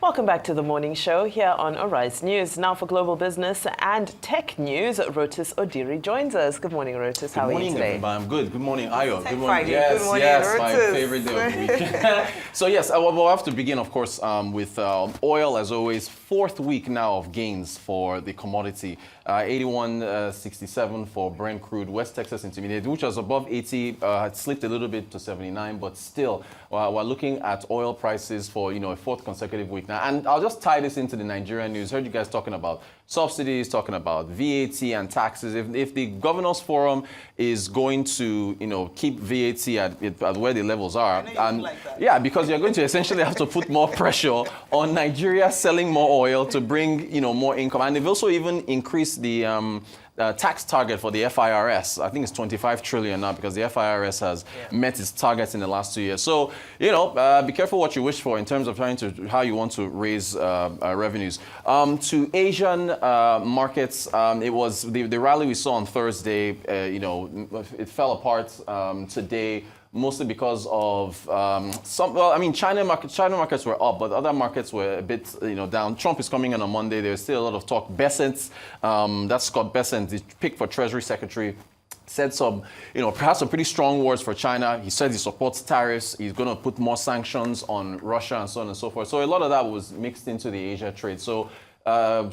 Welcome back to the morning show here on Arise News. Now for global business and tech news, Rotus Oddiri joins us. Good morning, Rotus. How are you today? Good morning, everybody. I'm good. Good morning, Ayo. Good morning. Yes, Good morning, yes, Rotus. my favorite day of the week. So yes, we'll have to begin, of course, with oil, as always. Fourth week now of gains for the commodity. 81.67 for Brent crude. West Texas Intermediate, which was above 80, had slipped a little bit to 79, but still, we're looking at oil prices for a fourth consecutive week now. And I'll just tie this into the Nigerian news. Heard you guys talking about subsidies, talking about VAT and taxes. If the Governors Forum is going to, keep VAT at where the levels are, and yeah, because you're going to essentially have to put more pressure on Nigeria selling more oil to bring, more income. And they've also even increased the tax target for the FIRS. I think it's 25 trillion now because the FIRS has met its targets in the last 2 years. So, be careful what you wish for in terms of how you want to raise revenues. To Asian markets, it was the rally we saw on Thursday, it fell apart today. Mostly because of China markets were up, but other markets were a bit, down. Trump is coming in on Monday. There's still a lot of talk. Bessent, that's Scott Bessent, the pick for Treasury Secretary, said some, perhaps some pretty strong words for China. He said he supports tariffs. He's going to put more sanctions on Russia and so on and so forth. So a lot of that was mixed into the Asia trade. So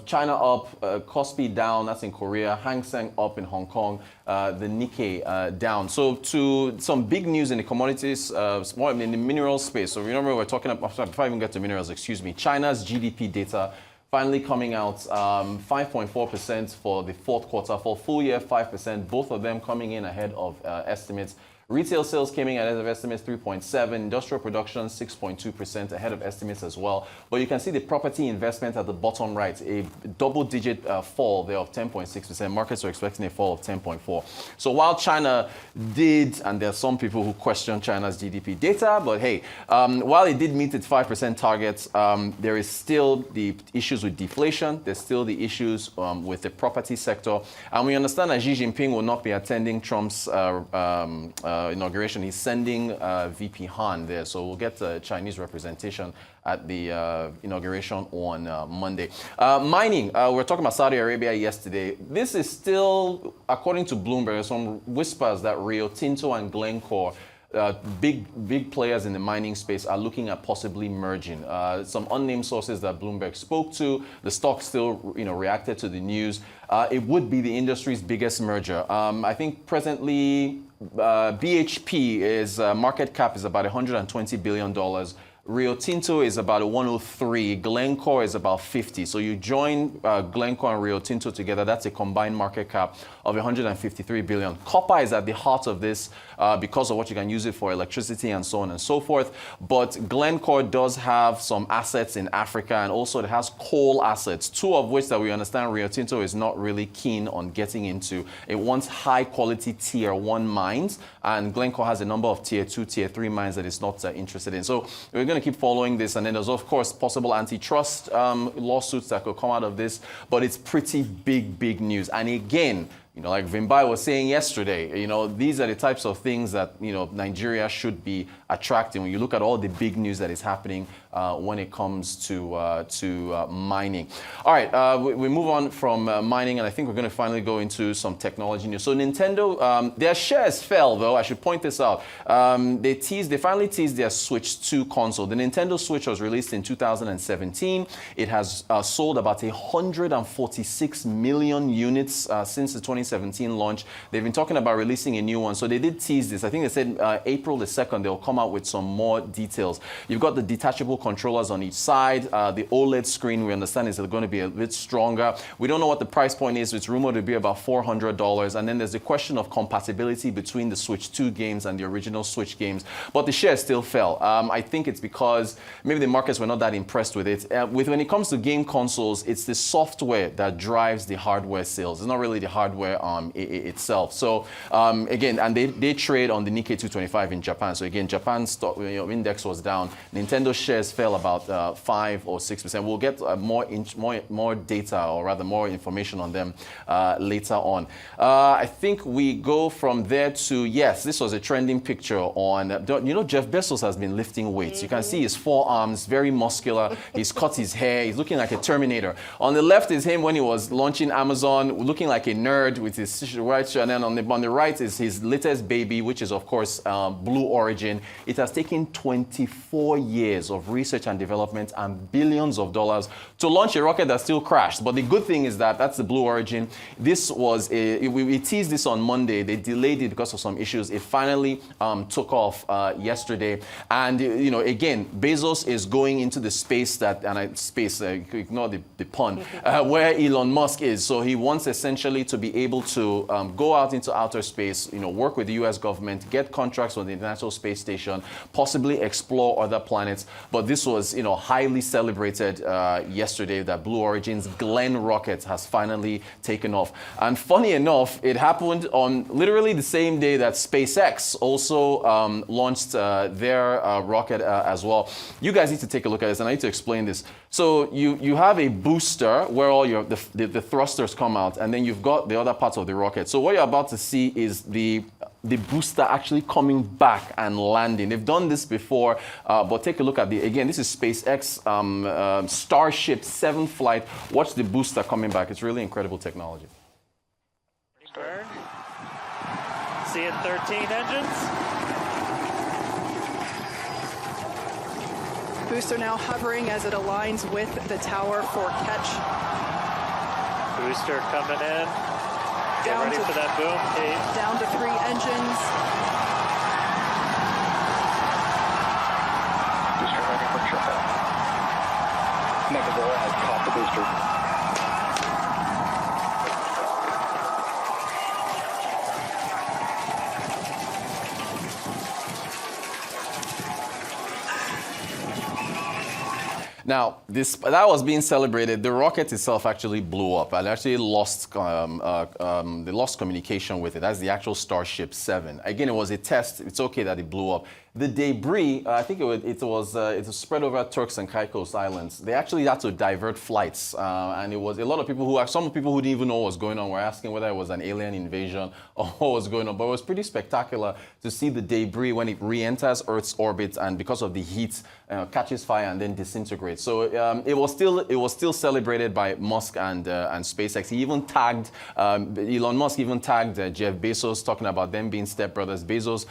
China up, Kospi down, that's in Korea, Hang Seng up in Hong Kong, the Nikkei down. So to some big news in the commodities, more in the mineral space. So remember we're talking about, before I even get to minerals, China's GDP data finally coming out, 5.4% for the fourth quarter, for full year 5%, both of them coming in ahead of estimates. Retail sales came in ahead of estimates, 3.7%. Industrial production, 6.2% ahead of estimates as well. But you can see the property investment at the bottom right, a double-digit fall there of 10.6%. Markets are expecting a fall of 10.4%. So while China did, and there are some people who question China's GDP data, but hey, while it did meet its 5% targets, there is still the issues with deflation. There's still the issues with the property sector. And we understand that Xi Jinping will not be attending Trump's inauguration. He's sending VP Han there, so we'll get Chinese representation at the inauguration on Monday. Mining, we were talking about Saudi Arabia yesterday. This is still, according to Bloomberg, some whispers that Rio Tinto and Glencore, big players in the mining space, are looking at possibly merging. Some unnamed sources that Bloomberg spoke to, the stock still reacted to the news. It would be the industry's biggest merger. I think presently BHP is market cap is about $120 billion. Rio Tinto is about 103. Glencore is about 50. So you join Glencore and Rio Tinto together, that's a combined market cap of 153 billion. Copper is at the heart of this because of what you can use it for, electricity and so on and so forth. But Glencore does have some assets in Africa, and also it has coal assets, two of which that we understand Rio Tinto is not really keen on getting into. It wants high quality tier 1 mines, and Glencore has a number of tier 2, tier 3 mines that it's not interested in. So we're going to keep following this, and then there's of course possible antitrust lawsuits that could come out of this, but it's pretty big news. And again, like Vimbai was saying yesterday, these are the types of things that, Nigeria should be attracting when you look at all the big news that is happening when it comes to mining. All right, we move on from mining, and I think we're going to finally go into some technology news. So Nintendo, their shares fell, though. I should point this out. They finally teased their Switch 2 console. The Nintendo Switch was released in 2017. It has sold about 146 million units since the 2017 launch. They've been talking about releasing a new one, so they did tease this. I think they said April the 2nd they'll come out with some more details. You've got the detachable controllers on each side. The OLED screen, we understand, is going to be a bit stronger. We don't know what the price point is. It's rumored to be about $400. And then there's the question of compatibility between the Switch 2 games and the original Switch games. But the share still fell. I think it's because maybe the markets were not that impressed with it. When it comes to game consoles, it's the software that drives the hardware sales. It's not really the hardware. itself. So again, and they trade on the Nikkei 225 in Japan. So again, Japan's stock index was down. Nintendo shares fell about 5 or 6%. We'll get more data, or rather more information on them later on. I think we go from there to, yes, this was a trending picture on, Jeff Bezos has been lifting weights. You can see his forearms, very muscular. He's cut his hair. He's looking like a Terminator. On the left is him when he was launching Amazon, looking like a nerd with his white shirt. And then on the right is his latest baby, which is, of course, Blue Origin. It has taken 24 years of research and development and billions of dollars to launch a rocket that still crashed. But the good thing is that that's the Blue Origin. This was we teased this on Monday. They delayed it because of some issues. It finally took off yesterday. And, again, Bezos is going into the space ignore the pun, where Elon Musk is. So he wants essentially to be able to go out into outer space, work with the U.S. government, get contracts with the International Space Station, possibly explore other planets. But this was, highly celebrated yesterday that Blue Origin's Glenn rocket has finally taken off. And funny enough, it happened on literally the same day that SpaceX also launched their rocket as well. You guys need to take a look at this, and I need to explain this. So you have a booster where all the thrusters come out, and then you've got the other parts of the rocket. So what you're about to see is the booster actually coming back and landing. They've done this before, but take a look at again, this is SpaceX Starship 7 flight. Watch the booster coming back. It's really incredible technology. Burn. Seeing 13 engines. Booster now hovering as it aligns with the tower for catch. Booster coming in. Get ready for that boom, Kate. Down to 3 engines. Booster ready for triple. Megazilla has caught the booster. Now, that was being celebrated. The rocket itself actually blew up. And actually lost, they lost communication with it. That's the actual Starship 7. Again, it was a test. It's okay that it blew up. The debris, I think it was spread over Turks and Caicos Islands. They actually had to divert flights, and it was a lot of people some people who didn't even know what was going on were asking whether it was an alien invasion or what was going on. But it was pretty spectacular to see the debris when it re-enters Earth's orbit, and because of the heat, catches fire and then disintegrates. So it was still celebrated by Musk and SpaceX. He even tagged Elon Musk even tagged Jeff Bezos, talking about them being stepbrothers. Bezos,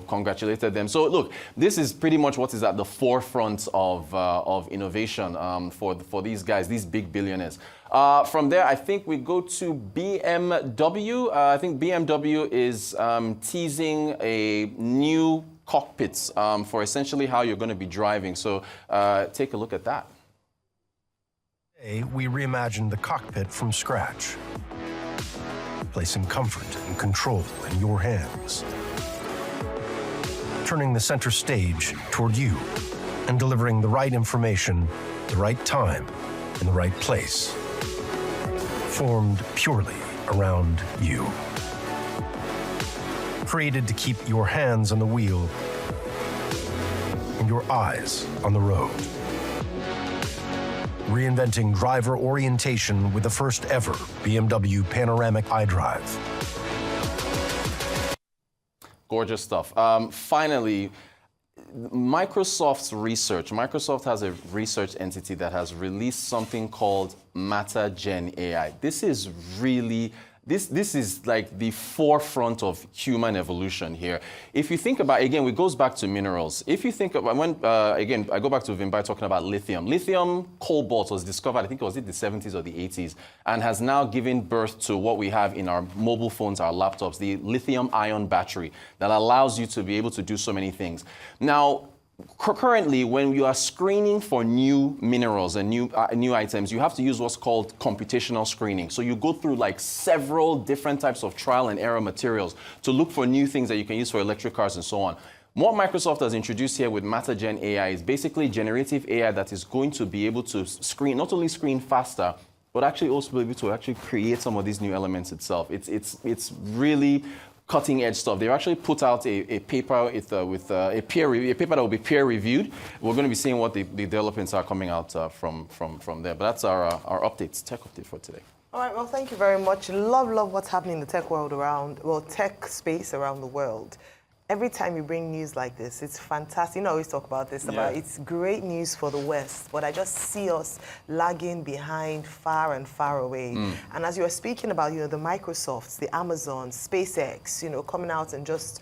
congratulated them. So look, this is pretty much what is at the forefront of innovation for these guys, these big billionaires. From there, I think we go to BMW. I think BMW is teasing a new cockpits for essentially how you're going to be driving. So take a look at that. Today, we reimagined the cockpit from scratch, placing comfort and control in your hands, turning the center stage toward you, and delivering the right information, the right time, in the right place, formed purely around you. Created to keep your hands on the wheel and your eyes on the road. Reinventing driver orientation with the first ever BMW panoramic iDrive. Gorgeous stuff. Finally, Microsoft's research. Microsoft has a research entity that has released something called Matter Gen AI. This is really This is like the forefront of human evolution here. If you think about, again, it goes back to minerals. If you think about, again, I go back to Vimbai talking about lithium. Lithium cobalt was discovered, I think it was in the 70s or the 80s, and has now given birth to what we have in our mobile phones, our laptops, the lithium-ion battery that allows you to be able to do so many things. Now, currently, when you are screening for new minerals and new items, you have to use what's called computational screening. So you go through like several different types of trial and error materials to look for new things that you can use for electric cars and so on. What Microsoft has introduced here with Matter Gen AI is basically generative AI that is going to be able to screen, not only screen faster, but actually also be able to actually create some of these new elements itself. It's really cutting edge stuff. They've actually put out a paper with a paper that will be peer reviewed. We're going to be seeing what the developments are coming out from there. But that's our updates, tech update for today. All right, well, thank you very much. Love what's happening in the tech world tech space around the world. Every time you bring news like this, it's fantastic. You know, I always talk about this, about it's great news for the West, but I just see us lagging behind far and far away. And as you were speaking about, you know, the Microsofts, the Amazons, SpaceX, you know, coming out and just,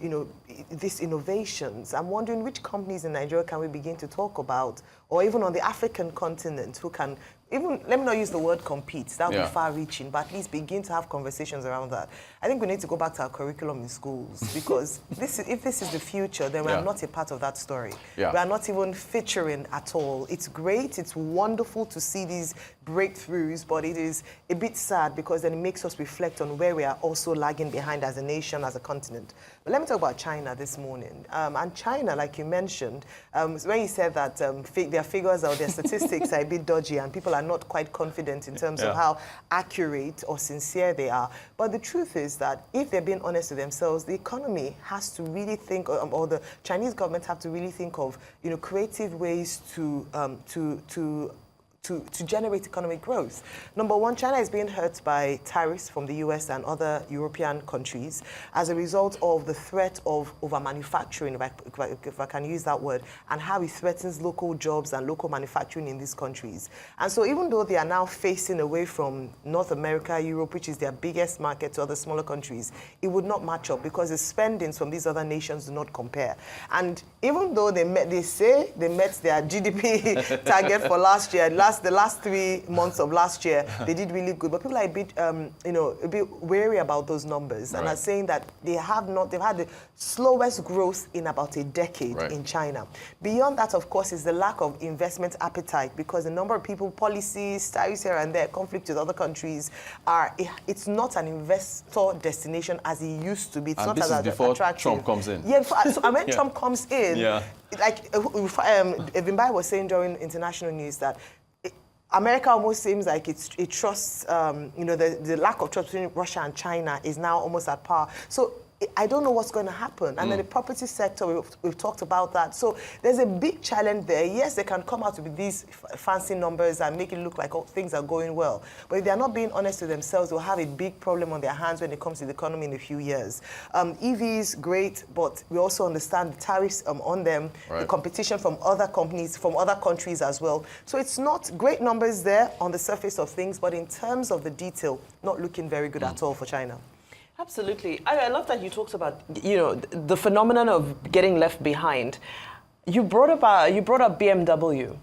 you know, these innovations, I'm wondering which companies in Nigeria can we begin to talk about, or even on the African continent, who can, even, let me not use the word compete, that would be far-reaching, but at least begin to have conversations around that. I think we need to go back to our curriculum in schools, because if this is the future, then we are not a part of that story. We are not even featuring at all. It's great, it's wonderful to see these breakthroughs, but it is a bit sad because then it makes us reflect on where we are also lagging behind as a nation, as a continent. But let me talk about China this morning. And China, like you mentioned, when you said that their figures or their statistics are a bit dodgy and people are not quite confident in terms of how accurate or sincere they are. But the truth is that if they're being honest with themselves, the economy has to really think, or the Chinese government have to really think of, you know, creative ways to generate economic growth. Number one, China is being hurt by tariffs from the US and other European countries as a result of the threat of over-manufacturing, if I can use that word, and how it threatens local jobs and local manufacturing in these countries. And so even though they are now facing away from North America, Europe, which is their biggest market, to other smaller countries, it would not match up because the spendings from these other nations do not compare. And even though they say they met their GDP target for last year, the last 3 months of last year, they did really good. But people are a bit, you know, a bit wary about those numbers and are saying that they've had the slowest growth in about a decade in China. Beyond that, of course, is the lack of investment appetite because the number of people, policies, tariffs here and there, conflict with other countries, it's not an investor destination as it used to be. It's and not this as is before attractive. Trump comes in. Yeah, so when Trump comes in, like Vimbai was saying during international news that America almost seems like it trusts, you know, the lack of trust between Russia and China is now almost at par. So I don't know what's going to happen. And then the property sector, we've talked about that. So there's a big challenge there. Yes, they can come out with these fancy numbers and make it look like things are going well. But if they're not being honest with themselves, they'll have a big problem on their hands when it comes to the economy in a few years. EVs, great, but we also understand the tariffs on them, the competition from other companies, from other countries as well. So it's not great numbers there on the surface of things, but in terms of the detail, not looking very good at all for China. Absolutely. I love that you talked about, you know, the phenomenon of getting left behind. You brought up BMW.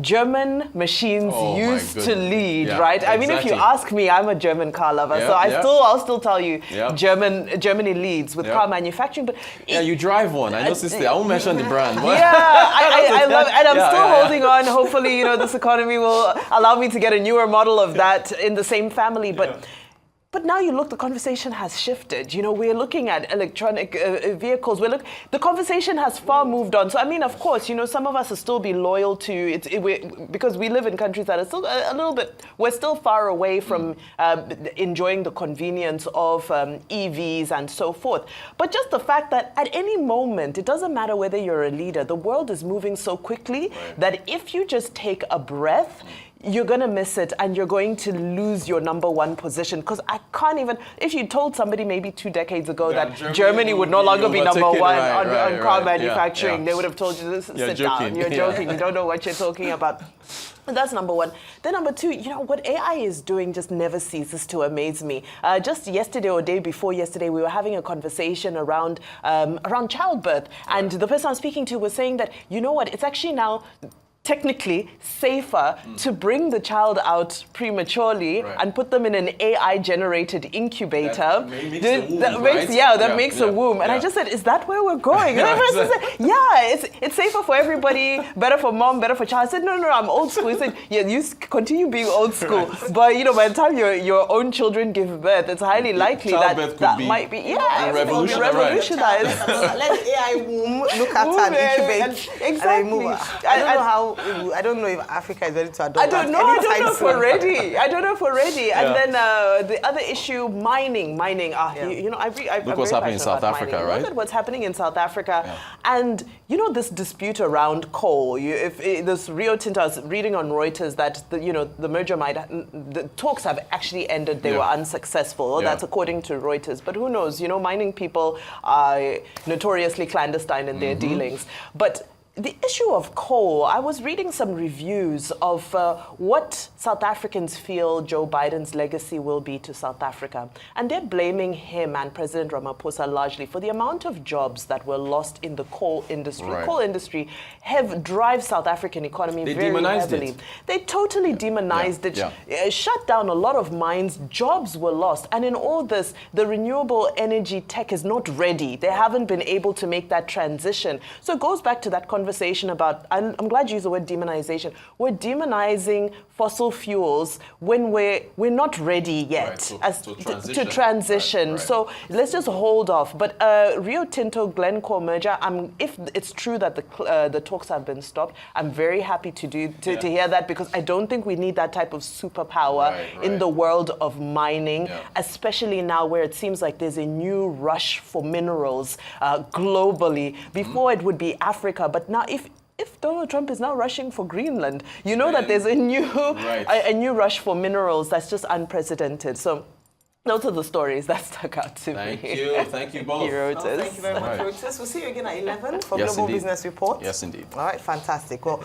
German machines used to lead, right? I mean, if you ask me, I'm a German car lover, so I'll still tell you Germany leads with car manufacturing. But you drive one. I know, sister. I won't mention the brand. I love it, and I'm still holding on. Hopefully, you know, this economy will allow me to get a newer model of that in the same family, But now you look, the conversation has shifted. You know, we're looking at electronic vehicles. The conversation has far moved on. So, I mean, of course, you know, some of us will still be loyal to it because we live in countries that are still a little bit, we're still far away from enjoying the convenience of EVs and so forth. But just the fact that at any moment, it doesn't matter whether you're a leader, the world is moving so quickly that if you just take a breath, you're going to miss it and you're going to lose your number one position. Because I can't even, if you told somebody maybe 2 decades ago that Germany would no longer be number one on car manufacturing, they would have told you, sit down, you're joking, you don't know what you're talking about. And that's number one. Then number two, you know, what AI is doing just never ceases to amaze me. Just yesterday or day before yesterday, we were having a conversation around childbirth. And the person I'm speaking to was saying that, you know what, it's actually now technically safer to bring the child out prematurely and put them in an AI-generated incubator. That makes a womb. And I just said, is that where we're going? And everyone said, it's safer for everybody, better for mom, better for child. I said, no, I'm old school. He said, yeah, you continue being old school. But, you know, by the time your own children give birth, it's highly likely that might be revolutionized. Let the AI womb look at her and incubate. Exactly. I don't know how I don't know if Africa is ready to adopt I don't know. that I don't anytime know if soon. we're ready. I don't know if we're ready. And then the other issue, mining. You know, I'm Look what's happening in South Africa, right? Look at what's happening in South Africa, and you know this dispute around coal. This Rio Tinto, I was reading on Reuters that the merger the talks have actually ended. They were unsuccessful. Well, that's according to Reuters. But who knows? You know, mining people are notoriously clandestine in their dealings. But the issue of coal, I was reading some reviews of what South Africans feel Joe Biden's legacy will be to South Africa. And they're blaming him and President Ramaphosa largely for the amount of jobs that were lost in the coal industry. Right. Coal industry drives South African economy very demonized heavily. it. They totally demonized it, shut down a lot of mines, jobs were lost. And in all this, the renewable energy tech is not ready. They haven't been able to make that transition. So it goes back to that conversation about, I'm glad you used the word demonization. We're demonizing fossil fuels when we're not ready yet to transition. Right. So let's just hold off. But Rio Tinto Glencore merger, if it's true that the talks have been stopped, I'm very happy to hear that, because I don't think we need that type of superpower in the world of mining, especially now where it seems like there's a new rush for minerals globally. Before it would be Africa, but now if Donald Trump is now rushing for Greenland, you know that there's a new rush for minerals that's just unprecedented. So those are the stories that stuck out to me. Thank you both. Thank you very much, Rotus. We'll see you again at 11 for Global indeed. Business Report. Yes, indeed. All right, fantastic. Well,